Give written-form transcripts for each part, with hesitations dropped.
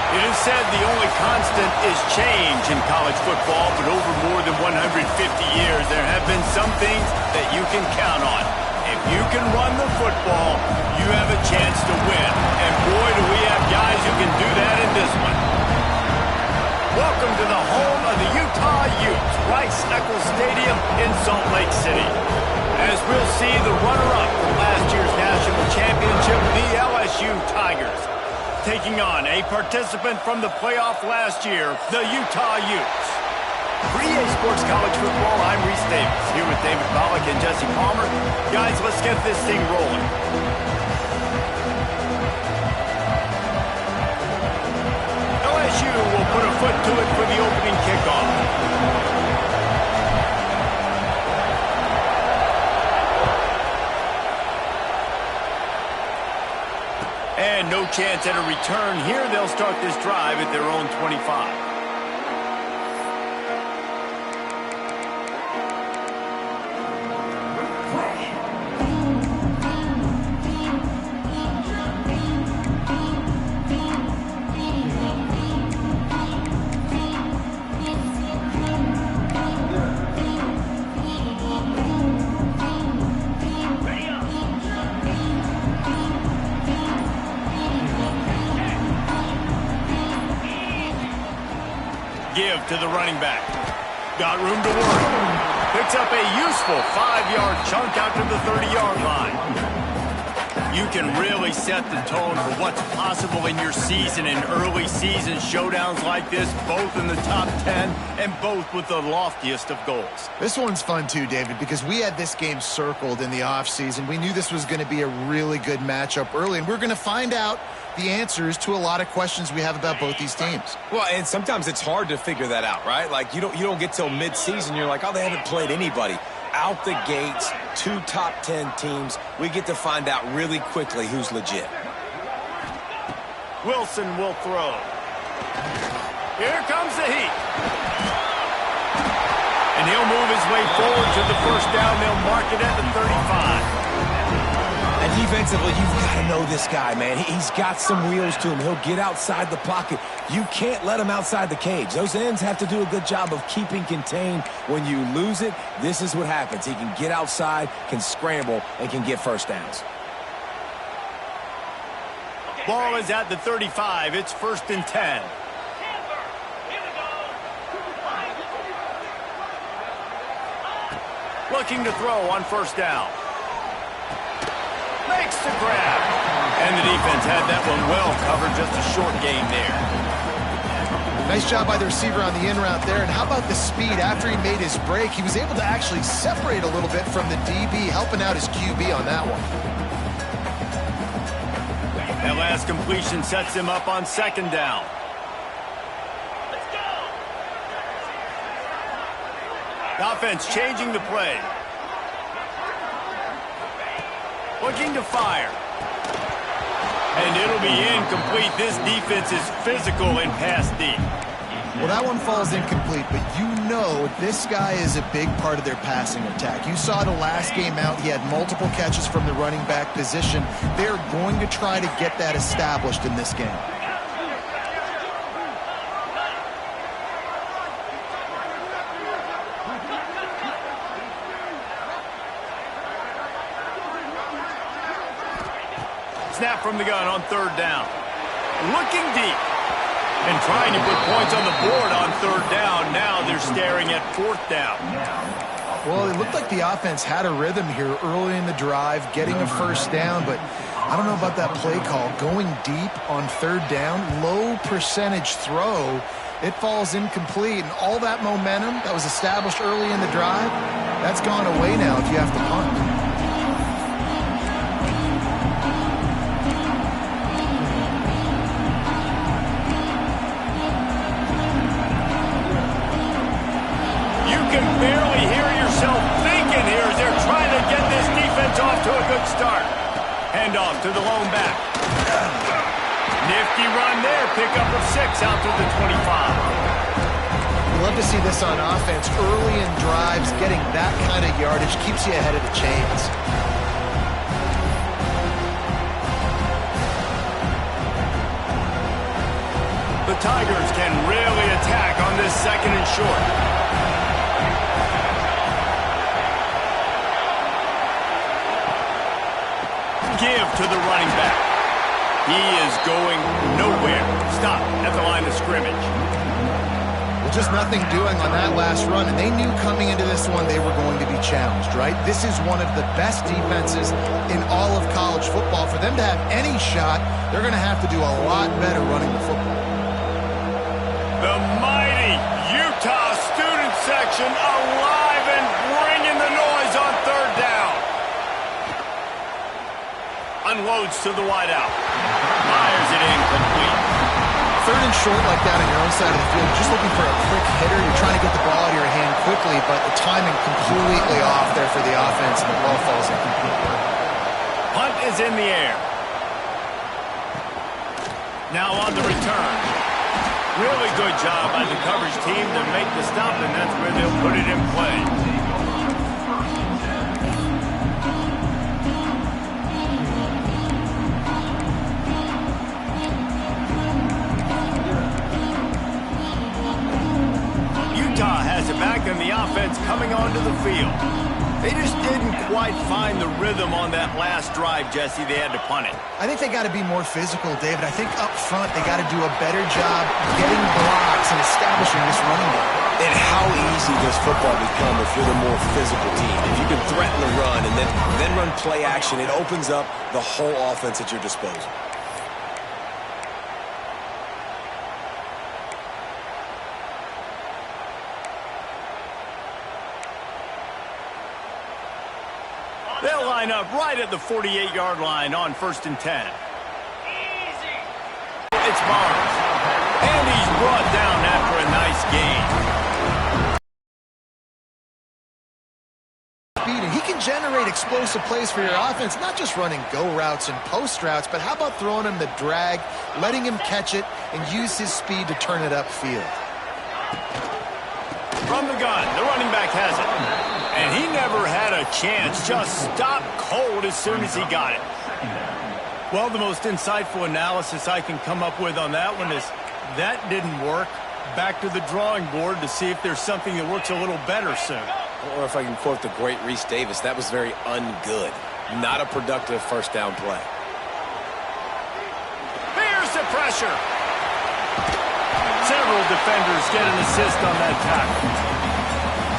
It is said the only constant is change in college football, but over more than 150 years, there have been some things that you can count on. If you can run the football, you have a chance to win. And boy, do we have guys who can do that in this one. Welcome to the home of the Utah Utes, Rice-Eccles Stadium in Salt Lake City. As we'll see the runner-up from last year's national championship, the LSU Tigers, taking on a participant from the playoff last year, the Utah Utes. For EA Sports College Football, I'm Reese Davis, here with David Pollack and Jesse Palmer. Guys, let's get this thing rolling. LSU will put a foot to it for the opening kickoff. And no chance at a return here. They'll start this drive at their own 25. Give to the running back. Got room to work. Picks up a useful 5-yard chunk out to the 30-yard line. You can really set the tone for what's possible in your season in early season showdowns like this, both in the top 10 and both with the loftiest of goals. This one's fun too, David, because we had this game circled in the offseason. We knew this was going to be a really good matchup early, and we're going to find out the answers to a lot of questions we have about both these teams. Well, and sometimes it's hard to figure that out, right? Like, you don't get till mid-season, you're like, oh, they haven't played anybody. Out the gates, 2 top 10 teams. We get to find out really quickly who's legit. Wilson will throw. Here comes the heat. And he'll move his way forward to the first down. They'll mark it at the 35. And defensively, you've got to know this guy, man. He's got some wheels to him. He'll get outside the pocket. You can't let him outside the cage. Those ends have to do a good job of keeping contained. When you lose it, this is what happens. He can get outside, can scramble, and can get first downs. Ball is at the 35. It's 1st and 10. Looking to throw on first down. Makes the grab. And the defense had that one well covered. Just a short gain there. Nice job by the receiver on the in route there. And how about the speed? After he made his break, he was able to actually separate a little bit from the DB, helping out his QB on that one. That last completion sets him up on 2nd down. Let's go. The offense changing the play. Looking to fire. And it'll be incomplete. This defense is physical in pass deep. Well, that one falls incomplete, but you know this guy is a big part of their passing attack. You saw the last game out, he had multiple catches from the running back position. They're going to try to get that established in this game. Snap from the gun on 3rd down. Looking deep. And trying to put points on the board on 3rd down. Now they're staring at 4th down. Well, it looked like the offense had a rhythm here early in the drive, getting a first down, but I don't know about that play call. Going deep on 3rd down, low percentage throw, it falls incomplete. And all that momentum that was established early in the drive, that's gone away now if you have to punt. Barely hear yourself thinking here as they're trying to get this defense off to a good start. Hand off to the lone back. Nifty run there. Pickup of 6 out to the 25. We love to see this on offense. Early in drives, getting that kind of yardage keeps you ahead of the chains. Tigers can really attack on this second and short. Give to the running back. He is going nowhere. Stop at the line of scrimmage. Well, just nothing doing on that last run, and they knew coming into this one they were going to be challenged, right? This is one of the best defenses in all of college football. For them to have any shot, they're going to have to do a lot better running the football. The mighty Utah student section alive and bringing the noise on third down. Unloads to the wideout. Fires it incomplete. Third and short like that on your own side of the field, just looking for a quick hitter. You're trying to get the ball out of your hand quickly, but the timing completely off there for the offense, and the ball falls incomplete. Punt is in the air. Now on the return. Really good job by the coverage team to make the stop, and that's where they'll put it in play. Utah has it back, and the offense coming onto the field. They just didn't quite find the rhythm on that last drive, Jesse. They had to punt it. I think they got to be more physical, David. I think up front they got to do a better job getting blocks and establishing this running game. And how easy does football become if you're the more physical team? If you can threaten the run and then run play action, it opens up the whole offense at your disposal. They'll line up right at the 48-yard line on 1st and 10. Easy. It's Barnes. And he's brought down after a nice gain. Speed, and he can generate explosive plays for your offense, not just running go routes and post routes, but how about throwing him the drag, letting him catch it, and use his speed to turn it upfield. From the gun, the running back has it. And he never had a chance, just stopped cold as soon as he got it. Well, the most insightful analysis I can come up with on that one is that didn't work. Back to the drawing board to see if there's something that works a little better soon. Or if I can quote the great Reese Davis, that was very ungood. Not a productive first down play. Here's the pressure. Several defenders get an assist on that tackle.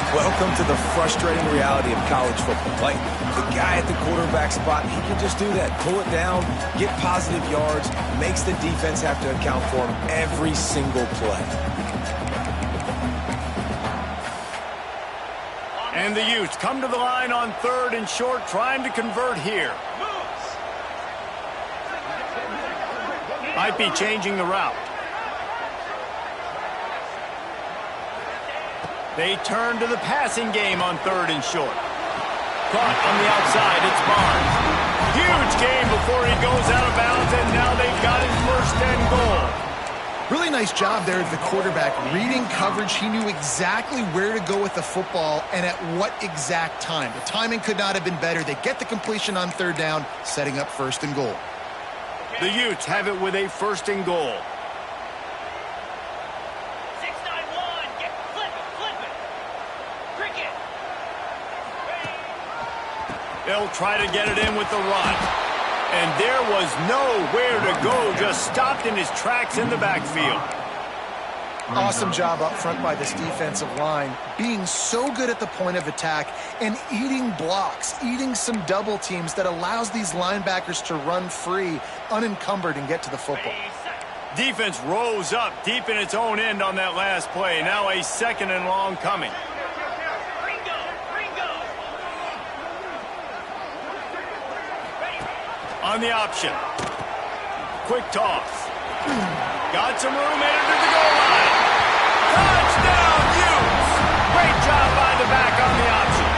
Welcome to the frustrating reality of college football. Like, the guy at the quarterback spot, he can just do that. Pull it down, get positive yards, makes the defense have to account for him every single play. And the Utes come to the line on 3rd and short, trying to convert here. Might be changing the route. They turn to the passing game on 3rd and short. Caught on the outside, it's Barnes. Huge game before he goes out of bounds, and now they've got his 1st and goal. Really nice job there at the quarterback. Reading coverage, he knew exactly where to go with the football and at what exact time. The timing could not have been better. They get the completion on 3rd down, setting up 1st and goal. The Utes have it with a 1st and goal. They'll try to get it in with the run. And there was nowhere to go, just stopped in his tracks in the backfield. Awesome job up front by this defensive line, being so good at the point of attack and eating blocks, eating some double teams that allows these linebackers to run free, unencumbered, and get to the football. Defense rose up deep in its own end on that last play. Now a 2nd and long coming. On the option. Quick toss. Got some room, headed to the goal line. Touchdown, Utes! Great job by the back on the option.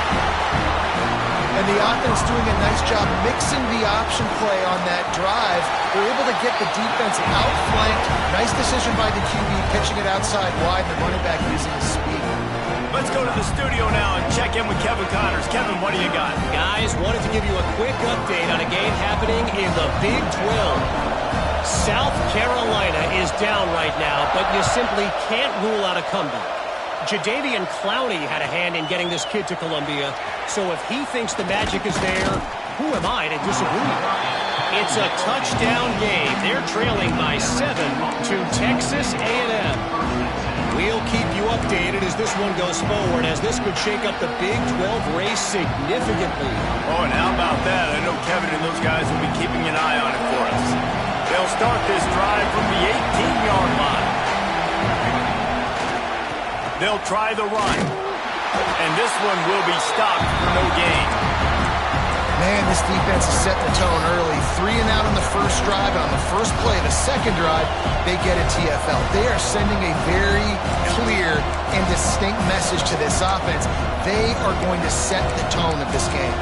And the offense doing a nice job mixing the option play on that drive. They're able to get the defense outflanked. Nice decision by the QB, pitching it outside wide, the running back using his speed. Let's go to the studio now and check in with Kevin Connors. Kevin, what do you got? Guys, wanted to give you a quick update on a game happening in the Big 12. South Carolina is down right now, but you simply can't rule out a comeback. Jadeveon Clowney had a hand in getting this kid to Columbia, so if he thinks the magic is there, who am I to disagree? It's a touchdown game. They're trailing by 7 to Texas A&M. We'll keep you updated as this one goes forward, as this could shake up the Big 12 race significantly. Oh, and how about that? I know Kevin and those guys will be keeping an eye on it for us. They'll start this drive from the 18-yard line. They'll try the run. And this one will be stopped for no gain. Man, this defense is setting the tone early. 3 and out on the first drive. On the first play, the second drive, they get a TFL. They are sending a very clear and distinct message to this offense. They are going to set the tone of this game.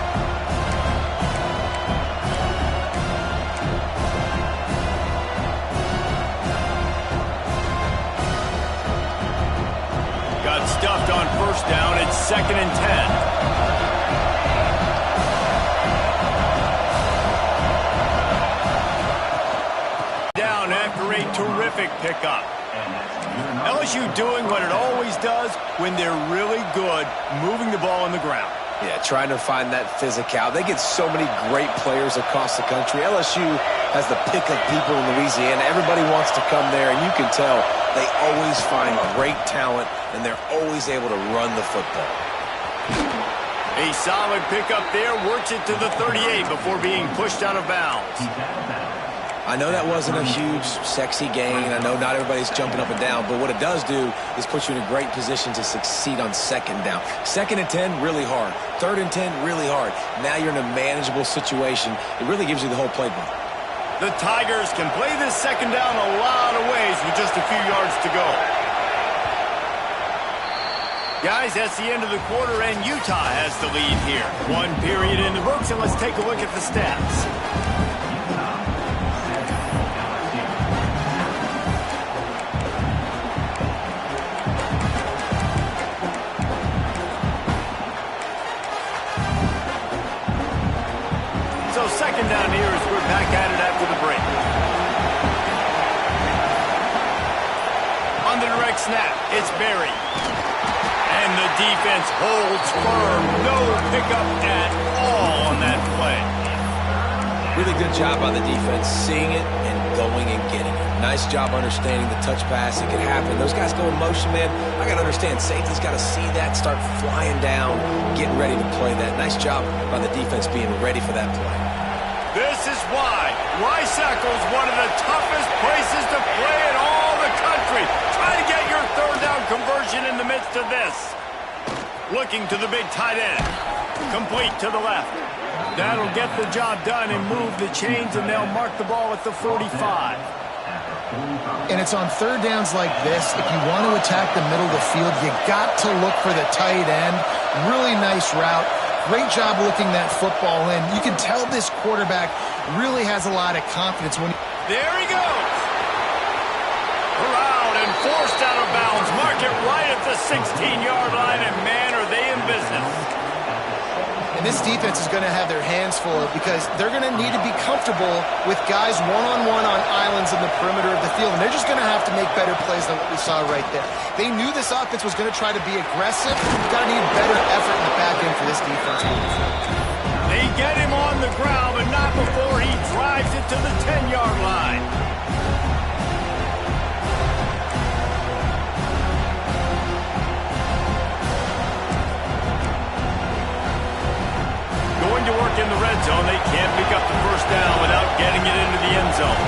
Got stuffed on first down. It's 2nd and 10. Terrific pickup. LSU doing what it always does when they're really good, moving the ball on the ground. Yeah, trying to find that physical. They get so many great players across the country. LSU has the pick of people in Louisiana. Everybody wants to come there, and you can tell they always find great talent, and they're always able to run the football. A solid pickup there, works it to the 38 before being pushed out of bounds. I know that wasn't a huge, sexy gain. I know not everybody's jumping up and down, but what it does do is put you in a great position to succeed on 2nd down. 2nd and 10, really hard. 3rd and 10, really hard. Now you're in a manageable situation. It really gives you the whole playbook. The Tigers can play this 2nd down a lot of ways with just a few yards to go. Guys, that's the end of the quarter, and Utah has the lead here. 1 period in the books, and let's take a look at the stats. So 2nd down here as we're back at it after the break. On the direct snap, it's Berry. And the defense holds firm. No pickup at all on that play. Really good job on the defense, seeing it and going and getting it. Nice job understanding the touch pass. It can happen. Those guys go in motion, man. I got to understand, safety's got to see that, start flying down, getting ready to play that. Nice job by the defense being ready for that play. This is why Rice-Eccles is one of the toughest places to play in all the country. Try to get your 3rd down conversion in the midst of this. Looking to the big tight end. Complete to the left. That'll get the job done and move the chains, and they'll mark the ball at the 45. And it's on 3rd downs like this. If you want to attack the middle of the field, you got to look for the tight end. Really nice route. Great job looking that football in. You can tell this quarterback really has a lot of confidence when There he goes. Corralled and forced out of bounds. Mark it right at the 16-yard line, and man, are they in business. And this defense is going to have their hands full because they're going to need to be comfortable with guys one-on-one on islands in the perimeter of the field. And they're just going to have to make better plays than what we saw right there. They knew this offense was going to try to be aggressive. Got to need better effort in the back end for this defense. They get him on the ground, but not before he drives it to the 10-yard line. Going to work in the red zone. They can't pick up the first down without getting it into the end zone.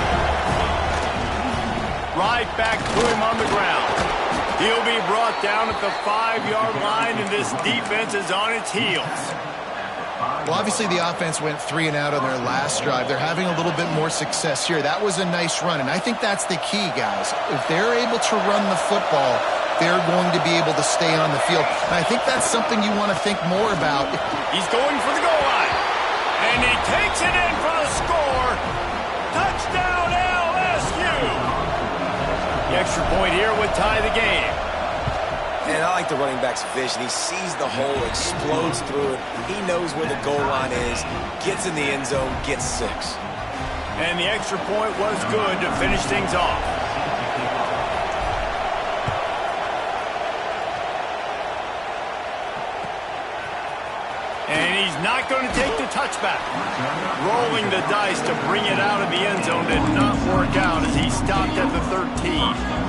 Right back to him on the ground. He'll be brought down at the 5-yard line, and this defense is on its heels. Well, obviously the offense went 3 and out on their last drive. They're having a little bit more success here. That was a nice run, and I think that's the key, guys. If they're able to run the football, they're going to be able to stay on the field. And I think that's something you want to think more about. He's going for the goal line, and he takes it in for the score. Touchdown, LSU! The extra point here would tie the game. And I like the running back's vision. He sees the hole, explodes through it. He knows where the goal line is, gets in the end zone, gets 6. And the extra point was good to finish things off. And he's not going to take the touchback. Rolling the dice to bring it out of the end zone did not work out as he stopped at the 13.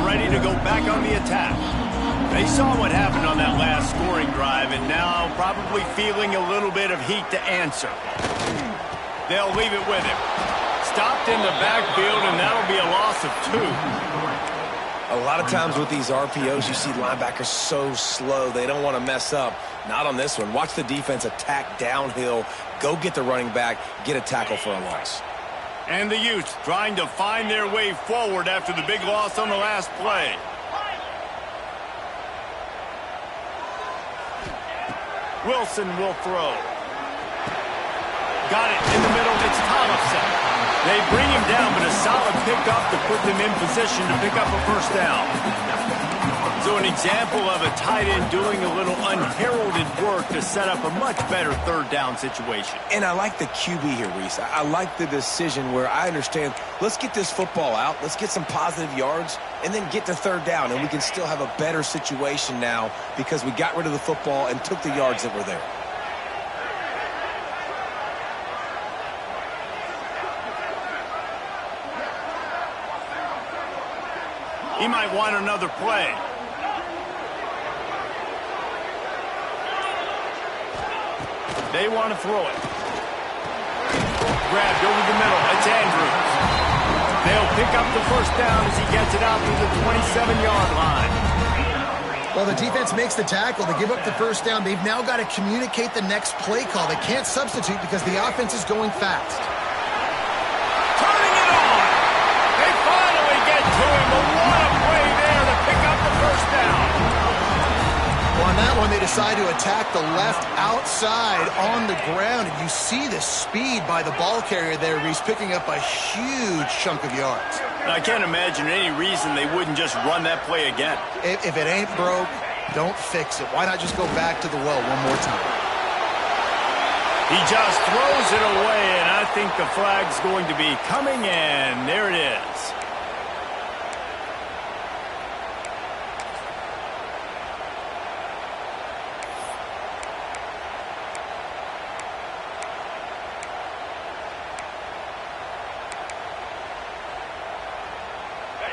Ready to go back on the attack. They saw what happened on that last scoring drive and now probably feeling a little bit of heat to answer. They'll leave it with him. Stopped in the backfield, and that'll be a loss of 2. A lot of times with these RPOs, you see linebackers so slow, they don't want to mess up. Not on this one. Watch the defense attack downhill, go get the running back, get a tackle for a loss. And the Utes trying to find their way forward after the big loss on the last play. Wilson will throw. Got it in the middle. It's Tollefson. They bring him down, but a solid pickup to put them in position to pick up a first down. So an example of a tight end doing a little unheralded work to set up a much better third down situation. And I like the QB here, Reese. I like the decision where I understand, let's get this football out, let's get some positive yards, and then get to third down, and we can still have a better situation now because we got rid of the football and took the yards that were there. He might want another play. They want to throw it. Grabbed over the middle. It's Andrews. They'll pick up the first down as he gets it out to the 27-yard line. Well, the defense makes the tackle. They give up the first down. They've now got to communicate the next play call. They can't substitute because the offense is going fast. Turning it on. They finally get to him. But what a play there to pick up the first down. Well, on that one, they decide to attack the left outside on the ground. And you see the speed by the ball carrier there. He's picking up a huge chunk of yards. I can't imagine any reason they wouldn't just run that play again. If it ain't broke, don't fix it. Why not just go back to the well one more time? He just throws it away, and I think the flag's going to be coming in. There it is.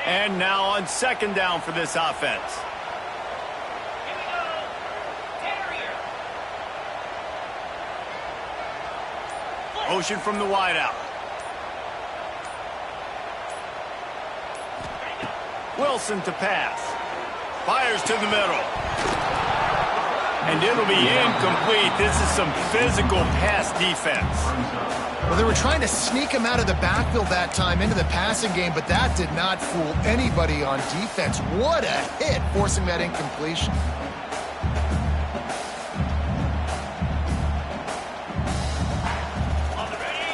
And now on second down for this offense. Here we go. Terrier. Motion from the wideout. Wilson to pass. Fires to the middle. And it'll be incomplete. This is some physical pass defense. Well, they were trying to sneak him out of the backfield that time into the passing game, but that did not fool anybody on defense. What a hit, forcing that incompletion.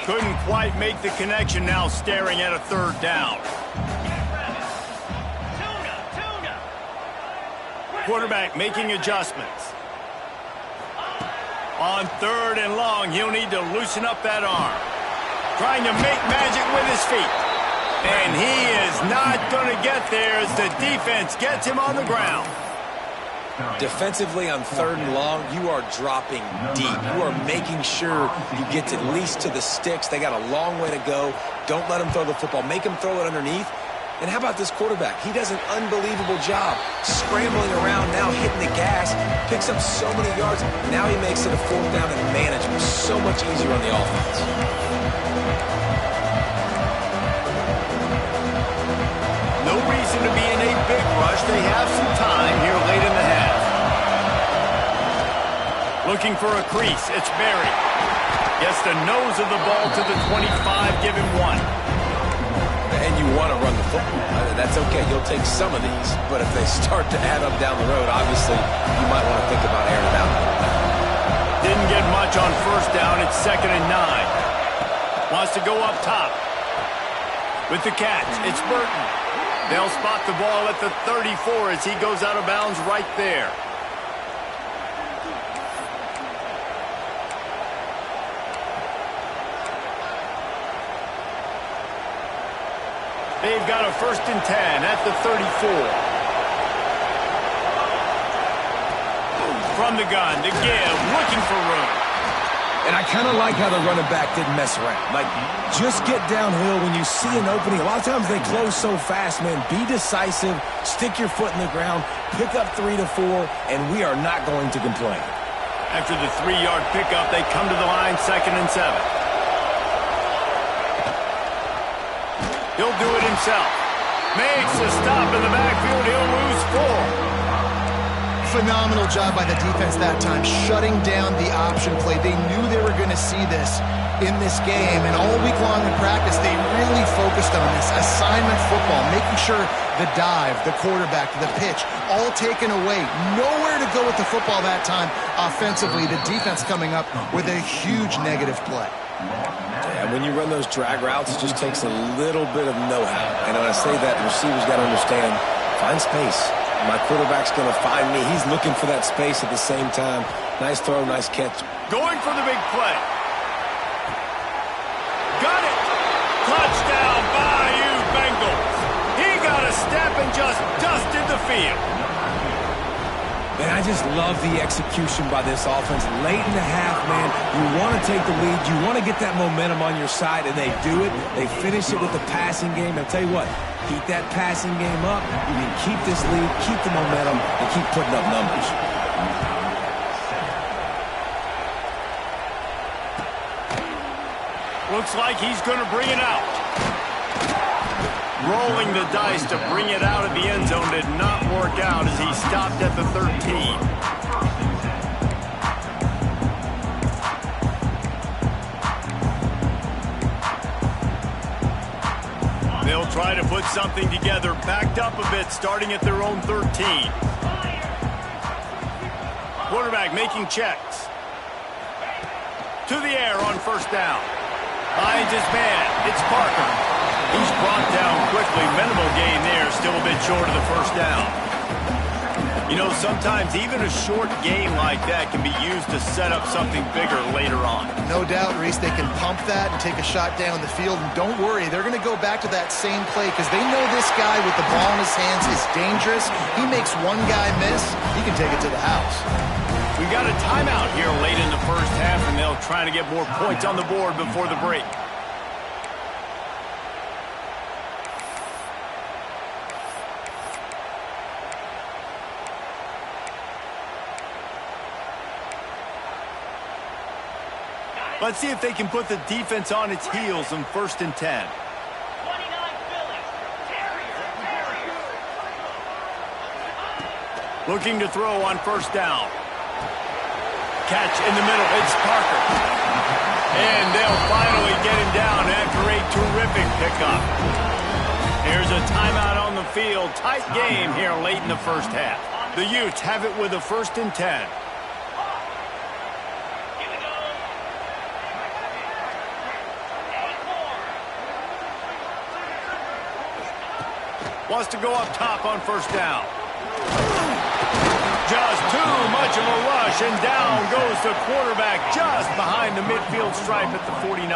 Couldn't quite make the connection, now staring at a third down. Quarterback making adjustments. On third and long, he'll need to loosen up that arm. Trying to make magic with his feet. And he is not going to get there as the defense gets him on the ground. Defensively on third and long, you are dropping deep. You are making sure you get at least to the sticks. They got a long way to go. Don't let him throw the football. Make him throw it underneath. And how about this quarterback? He does an unbelievable job scrambling around now, hitting the gas, picks up so many yards. Now he makes it a fourth down and management so much easier on the offense. No reason to be in a big rush. They have some time here late in the half. Looking for a crease. It's Berry. Gets the nose of the ball to the 25. Give him one. And you want to run the football. That's okay. You'll take some of these. But if they start to add up down the road, obviously, you might want to think about airing it out a little bit. Didn't get much on first down. It's 2nd and 9. Wants to go up top. With the catch, it's Burton. They'll spot the ball at the 34 as he goes out of bounds right there. They've got a 1st and 10 at the 34. From the gun to give, looking for room. And I kind of like how the running back didn't mess around. Like, just get downhill when you see an opening. A lot of times they close so fast, man. Be decisive, stick your foot in the ground, pick up 3 to 4, and we are not going to complain. After the 3-yard pickup, they come to the line, 2nd and 7. He'll do it himself. Makes a stop in the backfield. He'll lose 4. Phenomenal job by the defense that time, shutting down the option play. They knew they were going to see this in this game, and all week long in practice, they really focused on this assignment football, making sure the dive, the quarterback, the pitch, all taken away. Nowhere to go with the football that time offensively. The defense coming up with a huge negative play. Yeah, when you run those drag routes, it just takes a little bit of know-how. And when I say that, the receiver's got to understand, find space. My quarterback's going to find me. He's looking for that space at the same time. Nice throw, nice catch. Going for the big play. Got it. Touchdown, Bayou Bengals. He got a step and just dusted the field. Man, I just love the execution by this offense. Late in the half, man, you want to take the lead. You want to get that momentum on your side, and they do it. They finish it with the passing game. I'll tell you what, keep that passing game up. You can keep this lead, keep the momentum, and keep putting up numbers. Looks like he's going to bring it out. Rolling the dice to bring it out of the end zone did not work out as he stopped at the 13. They'll try to put something together, backed up a bit, starting at their own 13. Quarterback making checks. To the air on first down. Finds his man. It's Parker. He's brought down quickly. Minimal gain there. Still a bit short of the first down. You know, sometimes even a short game like that can be used to set up something bigger later on. No doubt, Reese, they can pump that and take a shot down the field. And don't worry, they're going to go back to that same play because they know this guy with the ball in his hands is dangerous. He makes one guy miss, he can take it to the house. We got a timeout here late in the first half, and they'll try to get more points on the board before the break. Let's see if they can put the defense on its heels in 1st and 10. 29 Phillies. Terrier. Looking to throw on first down. Catch in the middle. It's Parker. And they'll finally get him down after a terrific pickup. Here's a timeout on the field. Tight game here late in the first half. The Utes have it with a 1st and 10. Wants to go up top on first down. Just too much of a rush, and down goes the quarterback just behind the midfield stripe at the 49.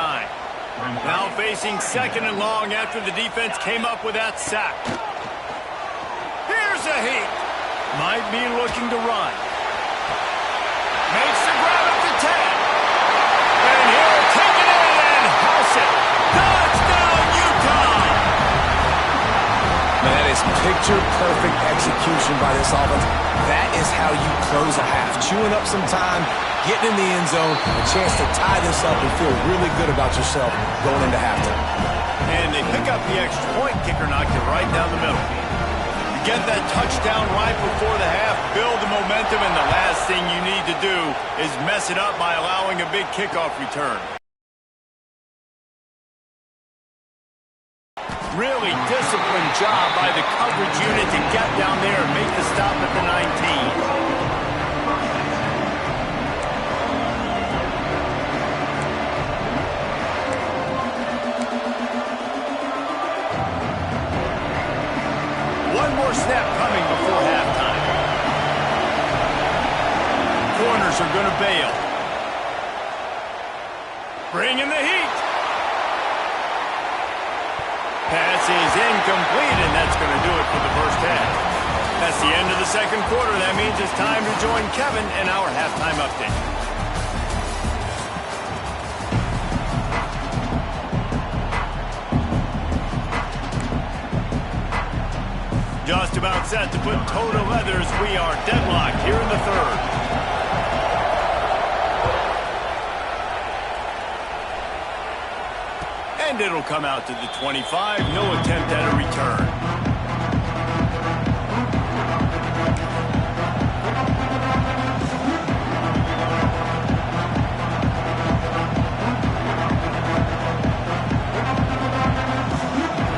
Now facing 2nd and long after the defense came up with that sack. Here's a heat. Might be looking to run. Makes the grab at the 10. And he'll take it in and house it. Touchdown, Utah! Man, that is picture-perfect execution by this offense. That is how you close a half. Chewing up some time, getting in the end zone, a chance to tie this up and feel really good about yourself going into halftime. And they pick up the extra point. Kicker knocked it right down the middle. You get that touchdown right before the half, build the momentum, and the last thing you need to do is mess it up by allowing a big kickoff return. Really disciplined job by the coverage unit to get down there and make the stop at the 19. bail. Bringing the heat. Pass is incomplete, and that's going to do it for the first half. That's the end of the second quarter. That means it's time to join Kevin in our halftime update. Just about set to put toe to leathers. We are deadlocked here in the third. And it'll come out to the 25. No attempt at a return.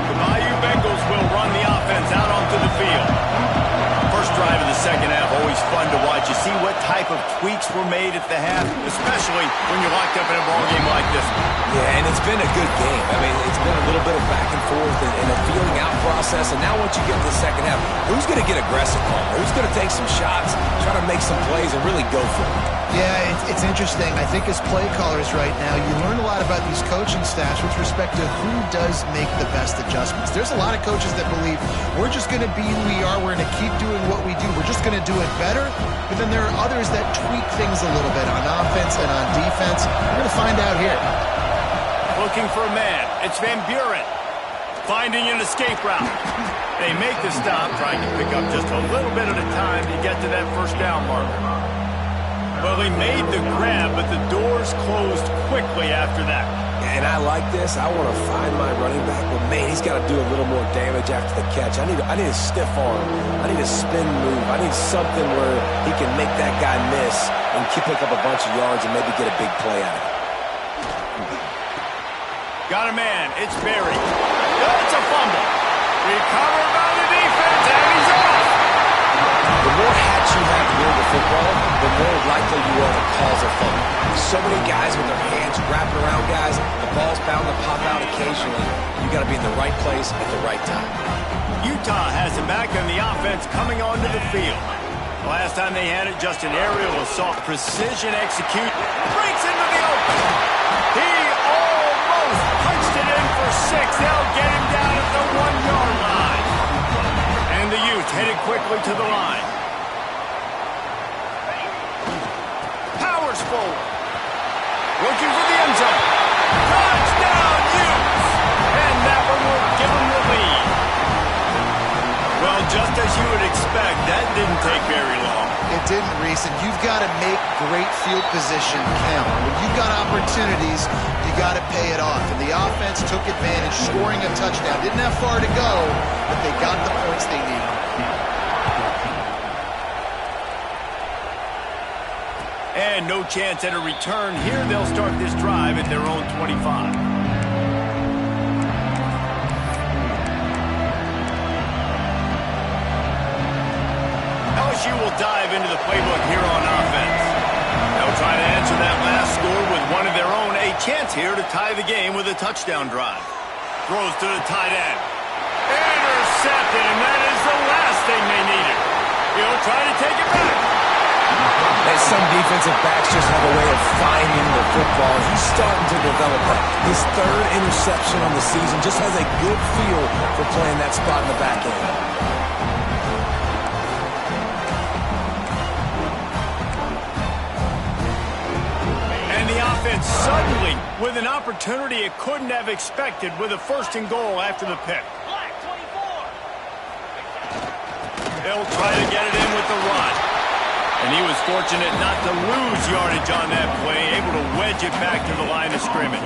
The Bayou Bengals will run the offense out onto the field. First drive of the second half, always fun to watch. You see what type of tweaks were made at the half, especially when you're locked up in a ball game like this one. Yeah, and it's been a good game. I mean, it's been a little bit of back and forth and a feeling out process. And now once you get to the second half, who's going to get aggressive, Palmer? Who's going to take some shots, try to make some plays, and really go for it? Yeah, it's interesting. I think as play callers right now, you learn a lot about these coaching staffs with respect to who does make the best adjustments. There's a lot of coaches that believe we're just going to be who we are. We're going to keep doing what we do. We're just going to do it better. But then there are others that tweak things a little bit on offense and on defense. We're going to find out here. Looking for a man. It's Van Buren. Finding an escape route. They make the stop, trying to pick up just a little bit at a time to get to that first down marker. Well, he made the grab, but the doors closed quickly after that. And I like this. I want to find my running back, but man, he's got to do a little more damage after the catch. I need a stiff arm. I need a spin move. I need something where he can make that guy miss and pick up a bunch of yards and maybe get a big play out of it. Got a man. It's Berry. It's a fumble. Recovered by the defense, and he's off. The more hats you have near the football, the more likely you are to cause a fumble. So many guys with their hands wrapping around guys, the ball's bound to pop out occasionally. You got to be in the right place at the right time. Utah has it back on the offense coming onto the field. Last time they had it, just an aerial assault. Precision execute. Breaks into the open. He almost punched it in for 6. They'll get him down at the 1-yard line. And the Utes headed quickly to the line. Powers forward. Looking for the end zone. Touchdown, Utes! And that one will give them the lead. Well, just as you would expect, that didn't take very long. It didn't, Reese, and you've got to make great field position count. When you've got opportunities, you got to pay it off. And the offense took advantage, scoring a touchdown. Didn't have far to go, but they got the points they needed. And no chance at a return here. They'll start this drive at their own 25. LSU will dive into the playbook here on offense. They'll try to answer that last score with one of their own. A chance here to tie the game with a touchdown drive. Throws to the tight end. Intercepted, and that is the last thing they needed. He'll try to take it back. And some defensive backs just have a way of finding the football. He's starting to develop that. His third interception on the season just has a good feel for playing that spot in the back end. And the offense suddenly with an opportunity it couldn't have expected with a 1st and goal after the pick. Black 24. They'll try to get it in with the run. And he was fortunate not to lose yardage on that play, able to wedge it back to the line of scrimmage.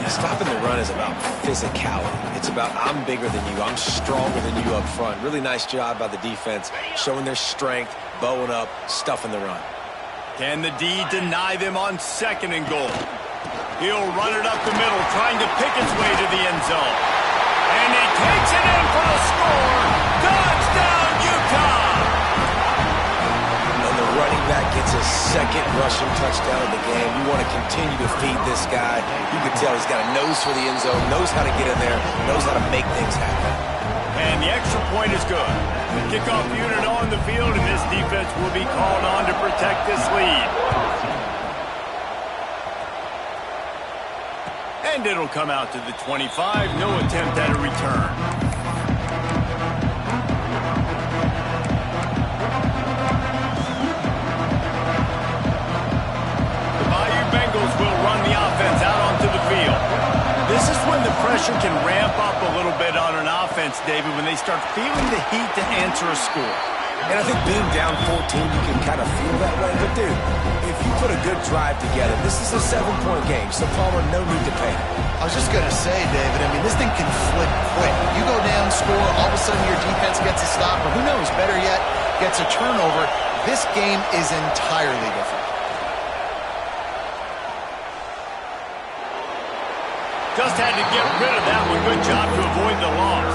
Stopping the run is about physicality. It's about I'm bigger than you, I'm stronger than you up front. Really nice job by the defense, showing their strength, bowing up, stuffing the run. Can the D deny them on 2nd and goal? He'll run it up the middle, trying to pick its way to the end zone. And he takes it in for the score. Touchdown, Utah! And the running back gets his 2nd rushing touchdown of the game. You want to continue to feed this guy. You can tell he's got a nose for the end zone, knows how to get in there, knows how to make things happen. And the extra point is good. The kickoff unit on the field, and this defense will be called on to protect this lead. And it'll come out to the 25. No attempt at a return. The Bayou Bengals will run the offense out onto the field. This is when the pressure can ramp up a little bit on an offense, David, when they start feeling the heat to answer a score. And I think being down 14, you can kind of feel that way. But, dude, if you put a good drive together, this is a 7-point game, so Palmer, no need to panic. I was just going to say, David, I mean, this thing can flip quick. You go down, score, all of a sudden your defense gets a stop, or who knows, better yet, gets a turnover. This game is entirely different. Just had to get rid of that one. Good job to avoid the loss.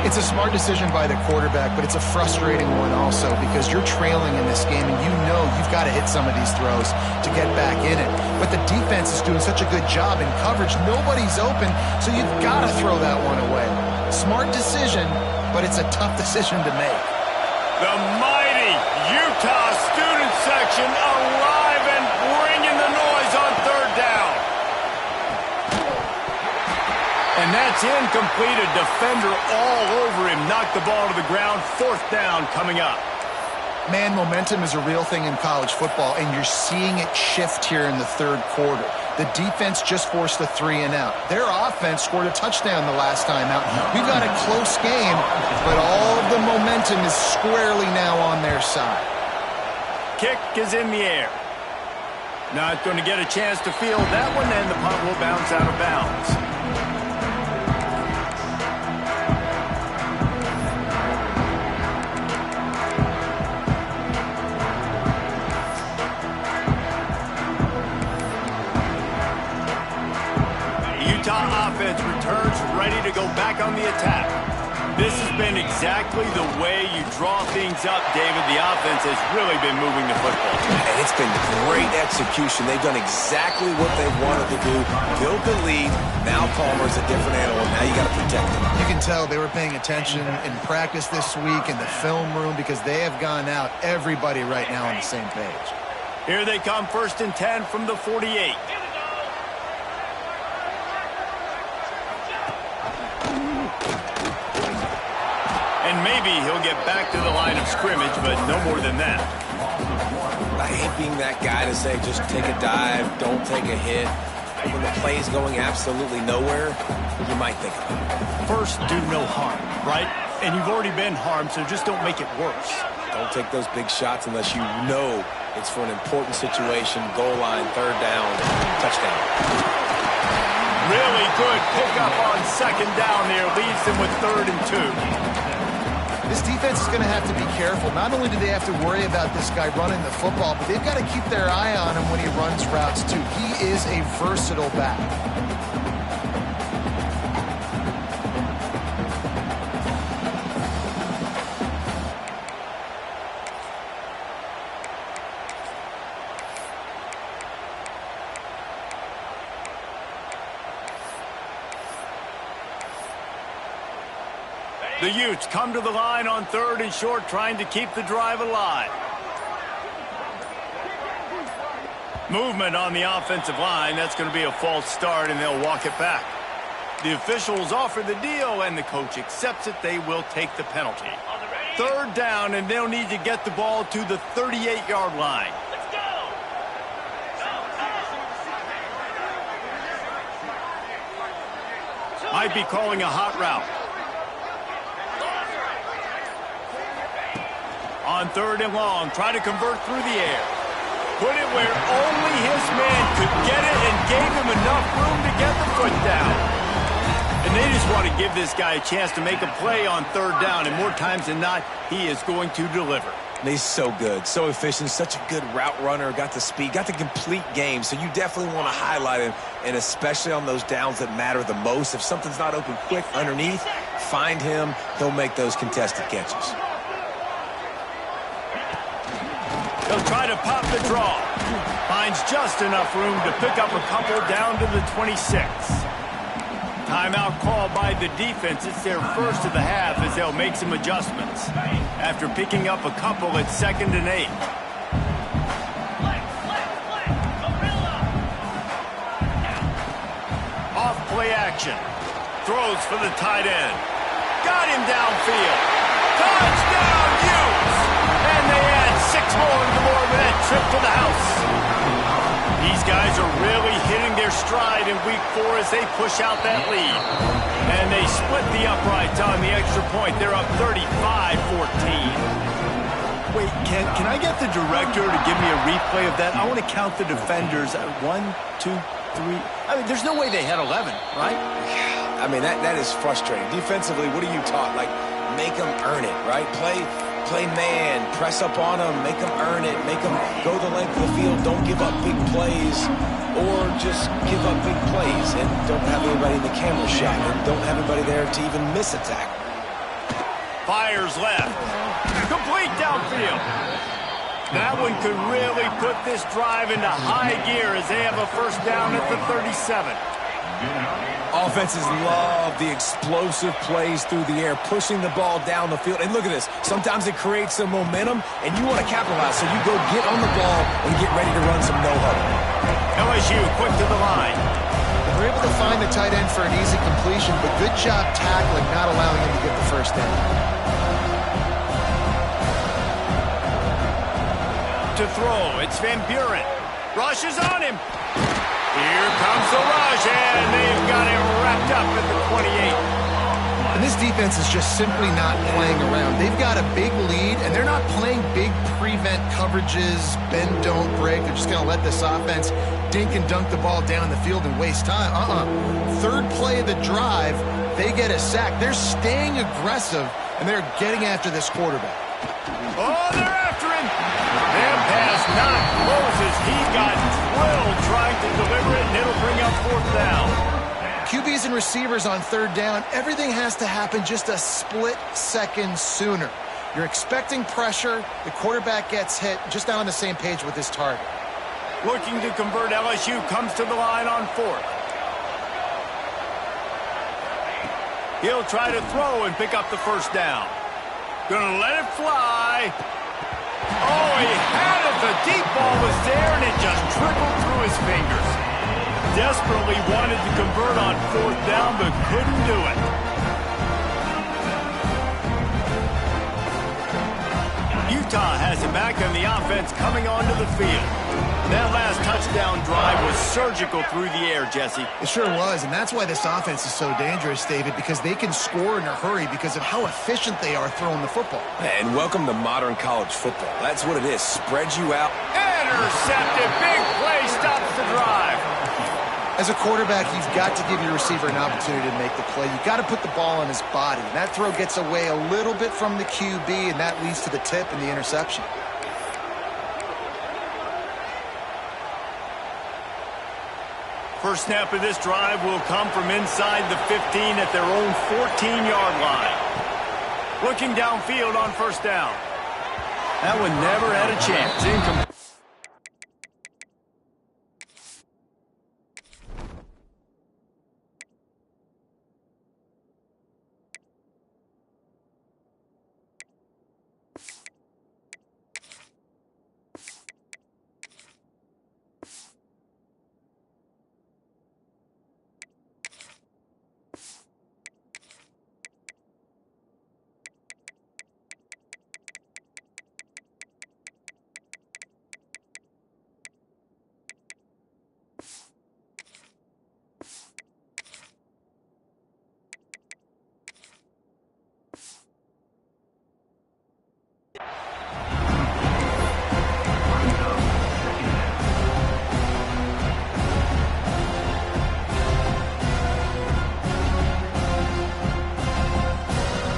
It's a smart decision by the quarterback, but it's a frustrating one also because you're trailing in this game and you know you've got to hit some of these throws to get back in it. But the defense is doing such a good job in coverage. Nobody's open, so you've got to throw that one away. Smart decision, but it's a tough decision to make. The mighty Utah student section alive and bringing the noise on third down. And that's incomplete. A defender all over him. Knocked the ball to the ground. Fourth down coming up. Man, momentum is a real thing in college football, and you're seeing it shift here in the third quarter. The defense just forced a 3-and-out. Their offense scored a touchdown the last time out. We've got a close game, but all of the momentum is squarely now on their side. Kick is in the air. Not going to get a chance to field that one, and the punt will bounce out of bounds. Utah offense returns ready to go back on the attack. This has been exactly the way you draw things up, David. The offense has really been moving the football. And it's been great execution. They've done exactly what they wanted to do. Build the lead. Now Palmer's a different animal. Now you got to protect him. You can tell they were paying attention in practice this week in the film room because they have gone out, everybody right now on the same page. Here they come, 1st and 10 from the 48. And maybe he'll get back to the line of scrimmage, but no more than that. I hate being that guy to say just take a dive, don't take a hit. When the play is going absolutely nowhere, you might think about it. First, do no harm, right? And you've already been harmed, so just don't make it worse. Don't take those big shots unless you know it's for an important situation. Goal line, third down, touchdown. Really good pickup on second down there. Leaves them with 3rd and 2. This defense is going to have to be careful. Not only do they have to worry about this guy running the football, but they've got to keep their eye on him when he runs routes too. He is a versatile back. The Utes come to the line on 3rd and short, trying to keep the drive alive. Movement on the offensive line. That's going to be a false start, and they'll walk it back. The officials offer the deal, and the coach accepts it. They will take the penalty. 3rd down, and they'll need to get the ball to the 38-yard line. Let's go! Might be calling a hot route. On 3rd and long, try to convert through the air. Put it where only his man could get it and gave him enough room to get the foot down. And they just want to give this guy a chance to make a play on 3rd down, and more times than not, he is going to deliver. And he's so good, so efficient, such a good route runner, got the speed, got the complete game, so you definitely want to highlight him, and especially on those downs that matter the most. If something's not open quick underneath, find him, he'll make those contested catches. He'll try to pop the draw. Finds just enough room to pick up a couple down to the 26. Timeout called by the defense. It's their first of the half as they'll make some adjustments. After picking up a couple at 2nd and 8. Off play action. Throws for the tight end. Got him downfield. Touchdown, Utes! And they add 6 more to the board with that trip to the house. These guys are really hitting their stride in week 4 as they push out that lead. And they split the uprights on the extra point. They're up 35-14. Wait, can I get the director to give me a replay of that? I want to count the defenders at 1, 2, 3. I mean, there's no way they had 11, right? I mean, that is frustrating. Defensively, what are you taught? Like, make them earn it, right? Play man, press up on them, make them earn it, make them go the length of the field, don't give up big plays, or just give up big plays and don't have anybody in the camera shot and don't have anybody there to even miss a tackle. Fires left. Complete downfield. That one could really put this drive into high gear as they have a first down at the 37. Offenses love the explosive plays through the air, pushing the ball down the field. And look at this. Sometimes it creates some momentum, and you want to capitalize, so you go get on the ball and get ready to run some no-huddle. LSU quick to the line. They're able to find the tight end for an easy completion, but good job tackling, not allowing him to get the first down. To throw, it's Van Buren. Rush is on him. Here comes the rush, and they've got him wrapped up at the 28. And this defense is just simply not playing around. They've got a big lead, and they're not playing big prevent coverages, bend, don't break. They're just going to let this offense dink and dunk the ball down the field and waste time. Third play of the drive, they get a sack. They're staying aggressive, and they're getting after this quarterback. Oh, they're after him. That pass not closes. He got drilled trying to deliver it, and it'll bring up 4th down. QBs and receivers on 3rd down, everything has to happen just a split second sooner. You're expecting pressure. The quarterback gets hit, just not on the same page with his target. Looking to convert, LSU comes to the line on 4th. He'll try to throw and pick up the first down. Gonna let it fly. Oh, he had it. The deep ball was there, and it just trickled through his fingers. Desperately wanted to convert on 4th down, but couldn't do it. Utah has it back, and the offense coming onto the field. That last touchdown drive was surgical through the air, Jesse. It sure was, and that's why this offense is so dangerous, David, because they can score in a hurry because of how efficient they are throwing the football. And welcome to modern college football. That's what it is. Spread you out. Intercepted. Big play stops the drive. As a quarterback, you've got to give your receiver an opportunity to make the play. You've got to put the ball on his body. And that throw gets away a little bit from the QB, and that leads to the tip and the interception. First snap of this drive will come from inside the 15 at their own 14-yard line. Looking downfield on 1st down. That one never had a chance. Incomplete.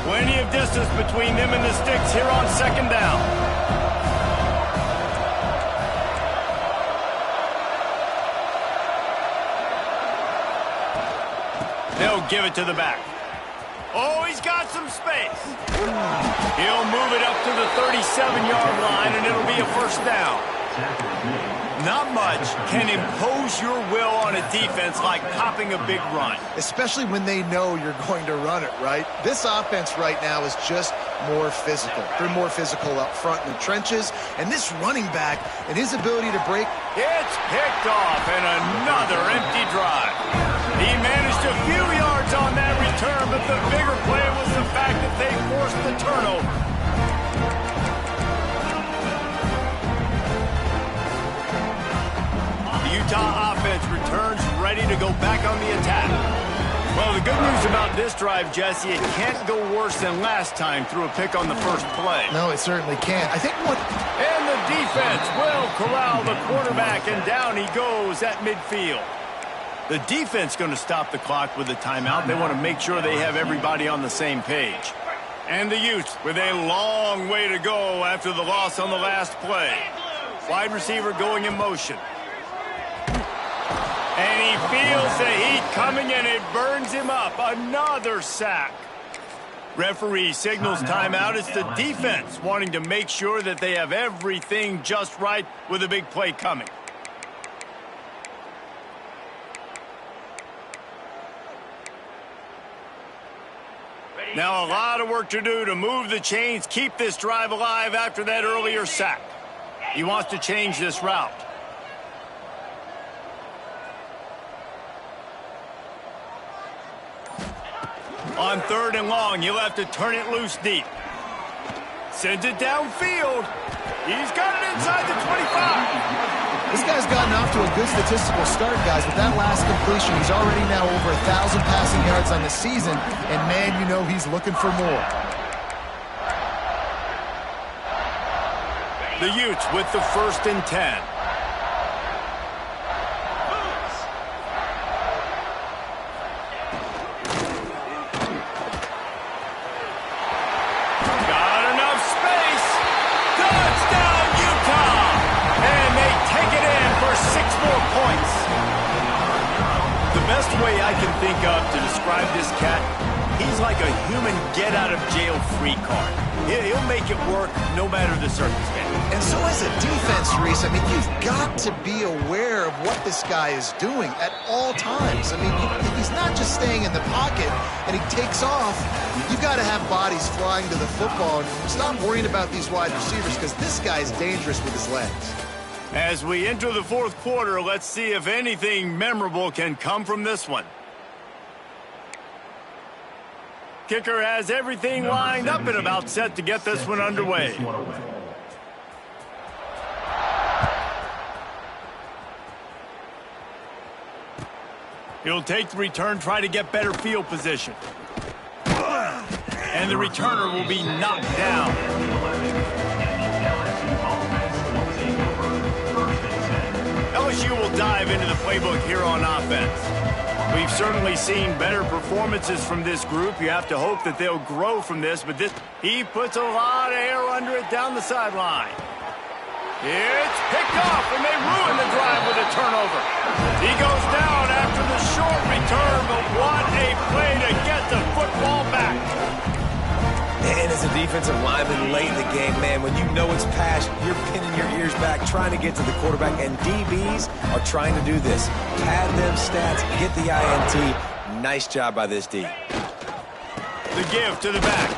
Plenty of distance between them and the sticks here on 2nd down. They'll give it to the back. Oh, he's got some space. He'll move it up to the 37-yard line, and it'll be a 1st down. Not much can impose your will on a defense like popping a big run. Especially when they know you're going to run it, right? This offense right now is just more physical. They're more physical up front in the trenches, and this running back and his ability to break. It's picked off, and another empty drive. He managed a few yards on that return, but the bigger play was the fact that they forced the turnover. The Utah offense returns ready to go back on the attack. Well, the good news about this drive, Jesse, it can't go worse than last time through a pick on the first play. No, it certainly can't. I think what... And the defense will corral the quarterback, and down he goes at midfield. The defense going to stop the clock with a timeout. They want to make sure they have everybody on the same page. And the Utes with a long way to go after the loss on the last play. Wide receiver going in motion. And he feels the heat coming, and it burns him up. Another sack. Referee signals timeout. It's the defense wanting to make sure that they have everything just right with a big play coming. Now a lot of work to do to move the chains, keep this drive alive after that earlier sack. He wants to change this route. On 3rd and long, you'll have to turn it loose deep. Sends it downfield. He's got it inside the 25. This guy's gotten off to a good statistical start, guys. With that last completion, he's already now over 1,000 passing yards on the season, and man, you know he's looking for more. The Utes with the 1st and 10. Way I can think of to describe this cat, he's like a human get-out-of-jail-free card. He'll make it work no matter the circumstance. And so as a defense, Reese, I mean, you've got to be aware of what this guy is doing at all times. I mean, he's not just staying in the pocket and he takes off. You've got to have bodies flying to the football and stop worrying about these wide receivers because this guy is dangerous with his legs. As we enter the 4th quarter, let's see if anything memorable can come from this one. Kicker has everything lined up and about set to get this one underway. He'll take the return, try to get better field position. And the returner will be knocked down. LSU will dive into the playbook here on offense. We've certainly seen better performances from this group. You have to hope that they'll grow from this, but he puts a lot of air under it down the sideline. It's picked off, and they ruin the drive with a turnover. He goes down after the short return, but what a play to get the football back. And as a defensive lineman late in the game, man, when you know it's passed, you're pinning your ears back, trying to get to the quarterback, and DBs are trying to do this. Pad them stats, get the INT. Nice job by this D. The give to the back.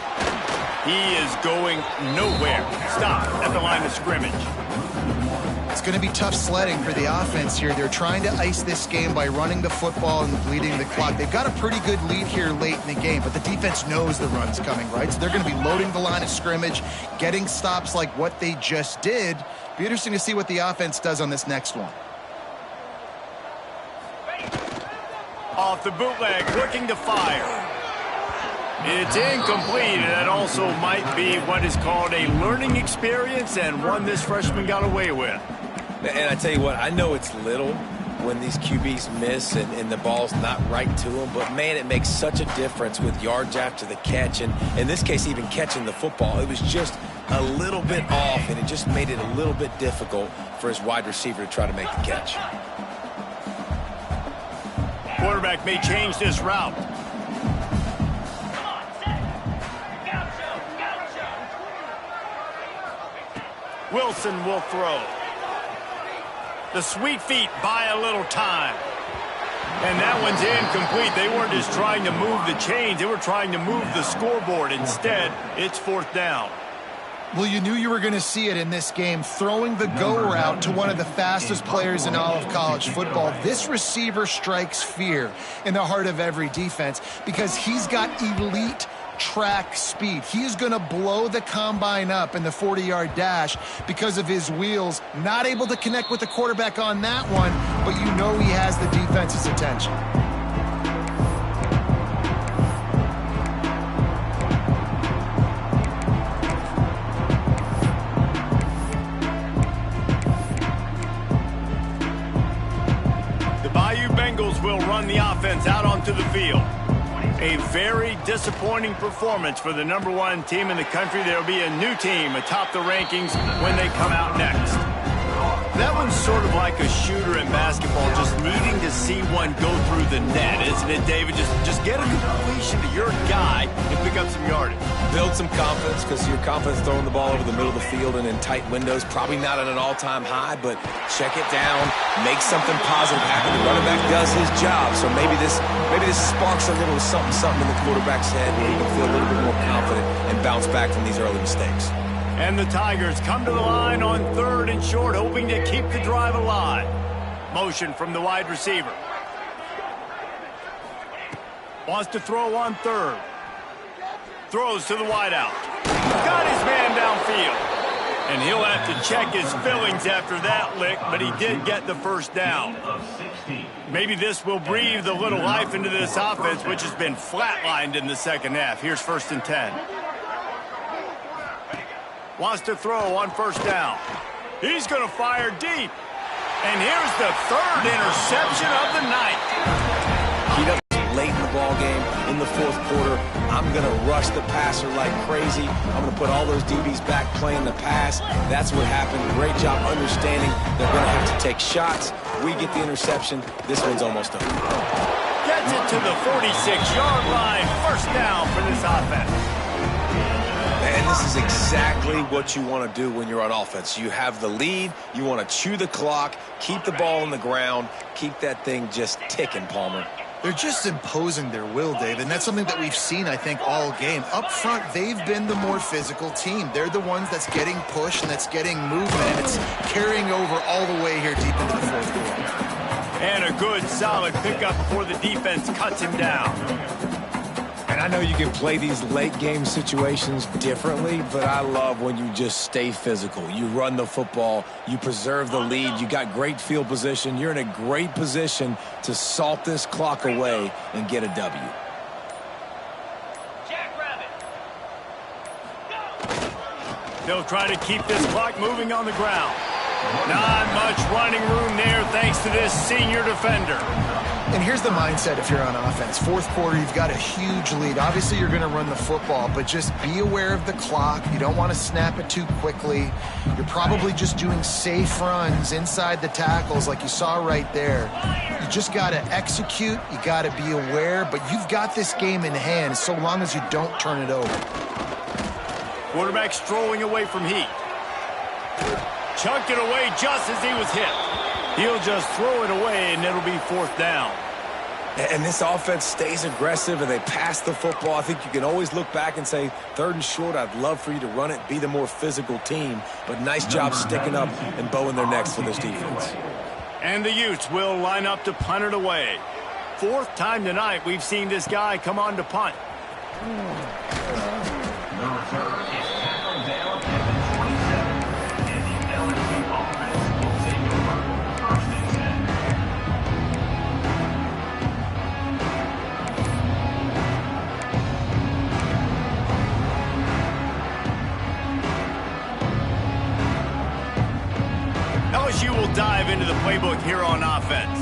He is going nowhere. Stop at the line of scrimmage. It's going to be tough sledding for the offense here. They're trying to ice this game by running the football and bleeding the clock. They've got a pretty good lead here late in the game, but the defense knows the run's coming, right? So they're going to be loading the line of scrimmage, getting stops like what they just did. Be interesting to see what the offense does on this next one. Off the bootleg, looking to fire. It's incomplete, and that also might be what is called a learning experience and one this freshman got away with. And I tell you what, I know it's little when these QBs miss and the ball's not right to them, but, man, it makes such a difference with yards after the catch, and in this case, even catching the football. It was just a little bit off, and it just made it a little bit difficult for his wide receiver to try to make the catch. Quarterback may change this route. Wilson will throw. The Sweet Feet buy a little time. And that one's incomplete. They weren't just trying to move the chains. They were trying to move the scoreboard. Instead, it's 4th down. Well, you knew you were going to see it in this game. Throwing the go route to one of the fastest players in all of college football. This receiver strikes fear in the heart of every defense because he's got elite track speed. He is going to blow the combine up in the 40-yard dash because of his wheels. Not able to connect with the quarterback on that one, but you know he has the defense's attention. Will run the offense out onto the field. A very disappointing performance for the #1 team in the country. There will be a new team atop the rankings when they come out next. That one's sort of like a shooter in basketball, just needing to see one go through the net, isn't it, David? Just get a completion to your guy and pick up some yardage. Build some confidence because your confidence throwing the ball over the middle of the field and in tight windows, probably not at an all-time high, but check it down, make something positive happen. The running back does his job, so maybe this sparks a little something in the quarterback's head where he can feel a little bit more confident and bounce back from these early mistakes. And the Tigers come to the line on 3rd and short, hoping to keep the drive alive. Motion from the wide receiver. Wants to throw on 3rd. Throws to the wideout. Got his man downfield. And he'll have to check his fillings after that lick, but he did get the 1st down. Maybe this will breathe a little life into this offense, which has been flatlined in the 2nd half. Here's 1st and 10. Wants to throw on 1st down. He's going to fire deep. And here's the 3rd interception of the night. Heat up late in the ball game, in the 4th quarter. I'm going to rush the passer like crazy. I'm going to put all those DBs back playing the pass. That's what happened. Great job understanding they're going to have to take shots. We get the interception. This one's almost over. Gets it to the 46-yard line. 1st down for this offense. And this is exactly what you want to do when you're on offense. You have the lead. You want to chew the clock, keep the ball on the ground, keep that thing just ticking, Palmer. They're just imposing their will, Dave, and that's something that we've seen, I think, all game. Up front, they've been the more physical team. They're the ones that's getting pushed and that's getting movement, and it's carrying over all the way here deep into the 4th quarter. And a good, solid pickup before the defense cuts him down. And I know you can play these late game situations differently, but I love when you just stay physical. You run the football, you preserve the lead, you got great field position. You're in a great position to salt this clock away and get a W. Jackrabbit. They'll try to keep this clock moving on the ground. Not much running room there thanks to this senior defender. And here's the mindset if you're on offense. 4th quarter, you've got a huge lead. Obviously, you're going to run the football, but just be aware of the clock. You don't want to snap it too quickly. You're probably just doing safe runs inside the tackles like you saw right there. You just got to execute. You got to be aware, but you've got this game in hand so long as you don't turn it over. Quarterback strolling away from heat. Chucked it away just as he was hit. He'll just throw it away, and it'll be 4th down. And this offense stays aggressive, and they pass the football. I think you can always look back and say, 3rd and short, I'd love for you to run it, be the more physical team. But nice job sticking up and bowing their necks for this defense. And the Utes will line up to punt it away. 4th time tonight we've seen this guy come on to punt. LSU will dive into the playbook here on offense.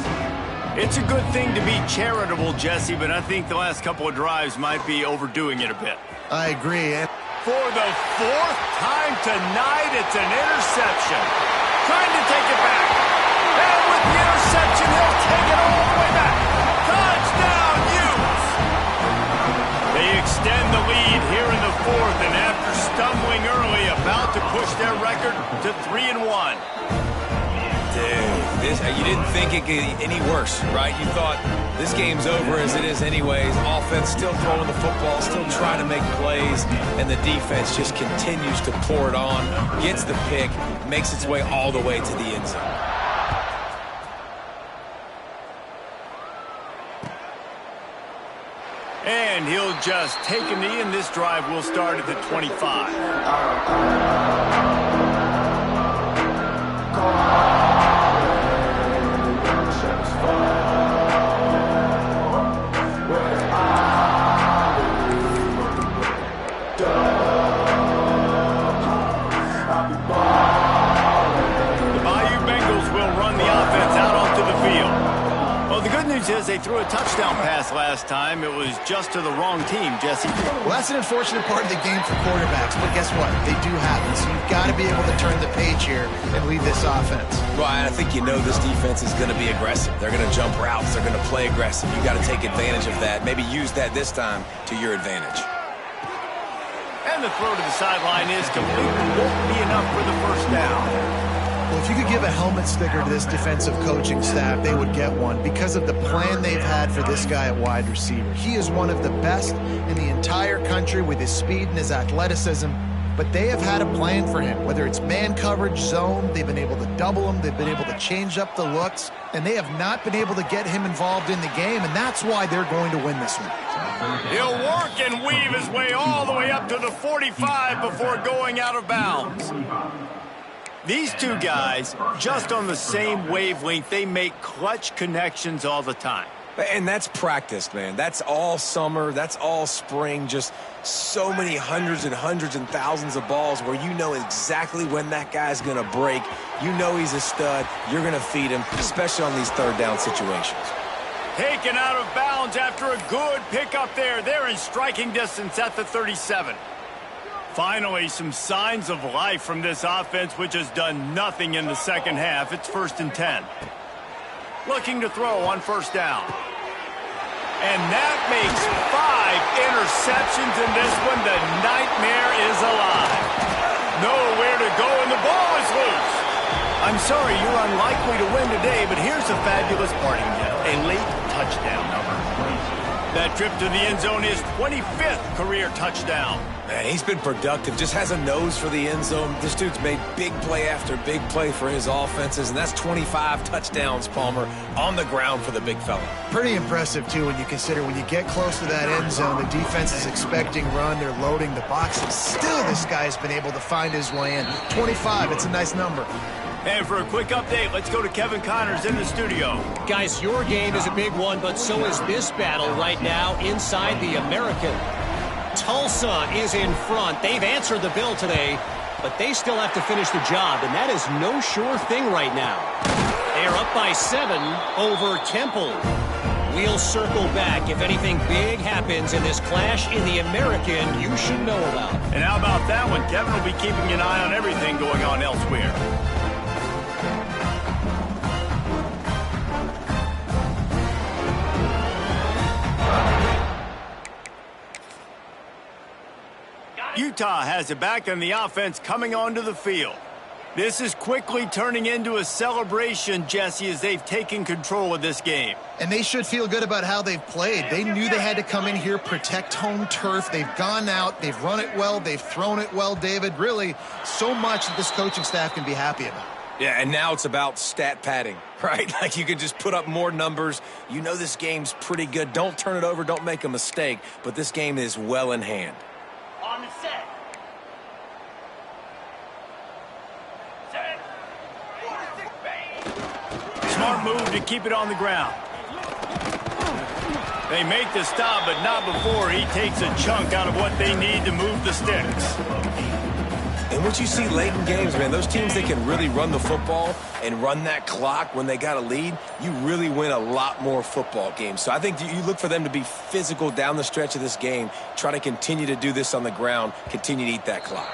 It's a good thing to be charitable, Jesse, but I think the last couple of drives might be overdoing it a bit. I agree. For the 4th time tonight, it's an interception. Trying to take it back. And with the interception, he'll take it all the way back. Touchdown, Utes! They extend the lead here in the 4th, and after stumbling early, about to push their record to 3-1. Dude, You didn't think it could get any worse, right? You thought this game's over as it is anyways. Offense still throwing the football, still trying to make plays, and the defense just continues to pour it on, gets the pick, makes its way all the way to the end zone. And he'll just take a knee, and this drive will start at the 25. Is they threw a touchdown pass last time. It was just to the wrong team, Jesse. Well, that's an unfortunate part of the game for quarterbacks, but guess what? They do happen, so you've got to be able to turn the page here and lead this offense. Ryan, I think you know this defense is going to be aggressive. They're going to jump routes. They're going to play aggressive. You got to take advantage of that. Maybe use that this time to your advantage. And the throw to the sideline is complete. Won't be enough for the first down. Well, if you could give a helmet sticker to this defensive coaching staff, they would get one because of the plan they've had for this guy at wide receiver. He is one of the best in the entire country with his speed and his athleticism, but they have had a plan for him. Whether it's man coverage, zone, they've been able to double him, they've been able to change up the looks, and they have not been able to get him involved in the game, and that's why they're going to win this one. He'll work and weave his way all the way up to the 45 before going out of bounds. These two guys, just on the same wavelength, they make clutch connections all the time. And that's practice, man. That's all summer. That's all spring. Just so many hundreds and thousands of balls where you know exactly when that guy's going to break. You know he's a stud. You're going to feed him, especially on these third down situations. Taken out of bounds after a good pickup there. They're in striking distance at the 37. Finally, some signs of life from this offense, which has done nothing in the second half. It's 1st and 10. Looking to throw on first down. And that makes 5 interceptions in this one. The nightmare is alive. Nowhere to go, and the ball is loose. I'm sorry, you're unlikely to win today, but here's a fabulous parting gift. A late touchdown number. That trip to the end zone is 25th career touchdown. Man, he's been productive, just has a nose for the end zone. This dude's made big play after big play for his offenses, and that's 25 touchdowns, Palmer, on the ground for the big fella. Pretty impressive, too, when you consider when you get close to that end zone, the defense is expecting run, they're loading the box, and still this guy has been able to find his way in. 25, it's a nice number. And for a quick update, let's go to Kevin Connors in the studio. Guys, your game is a big one, but so is this battle right now inside the American. Tulsa is in front. They've answered the bell today, but they still have to finish the job, and that is no sure thing right now. They are up by 7 over Temple. We'll circle back. If anything big happens in this clash in the American, you should know about. And how about that one? Kevin will be keeping an eye on everything going on elsewhere. Utah has it back, and the offense coming onto the field. This is quickly turning into a celebration, Jesse, as they've taken control of this game. And they should feel good about how they've played. They knew they had to come in here, protect home turf. They've gone out, they've run it well, they've thrown it well, David. Really, so much that this coaching staff can be happy about. Yeah, and now it's about stat padding, right? Like you can just put up more numbers. You know this game's pretty good. Don't turn it over, don't make a mistake, but this game is well in hand. On the set. Smart move to keep it on the ground. They make the stop, but not before he takes a chunk out of what they need to move the sticks. And what you see late in games, man, those teams that can really run the football and run that clock when they got a lead, you really win a lot more football games. So I think you look for them to be physical down the stretch of this game, try to continue to do this on the ground, continue to eat that clock.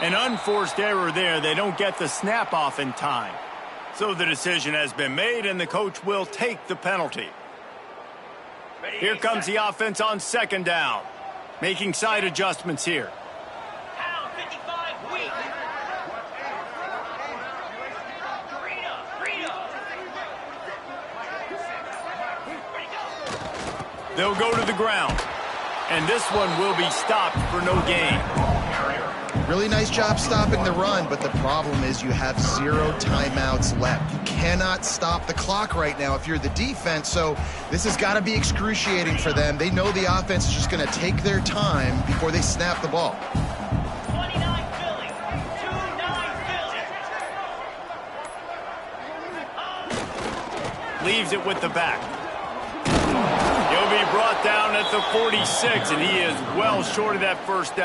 An unforced error there. They don't get the snap off in time. So the decision has been made, and the coach will take the penalty. Here comes the offense on second down. Making side adjustments here. Pound 55 weak. Green up. They'll go to the ground. And this one will be stopped for no gain. Really nice job stopping the run, but the problem is you have 0 timeouts left. You cannot stop the clock right now if you're the defense, so this has got to be excruciating for them. They know the offense is just going to take their time before they snap the ball. 29 Philly. 2-9 Philly. Leaves it with the back. He'll be brought down at the 46, and he is well short of that first down.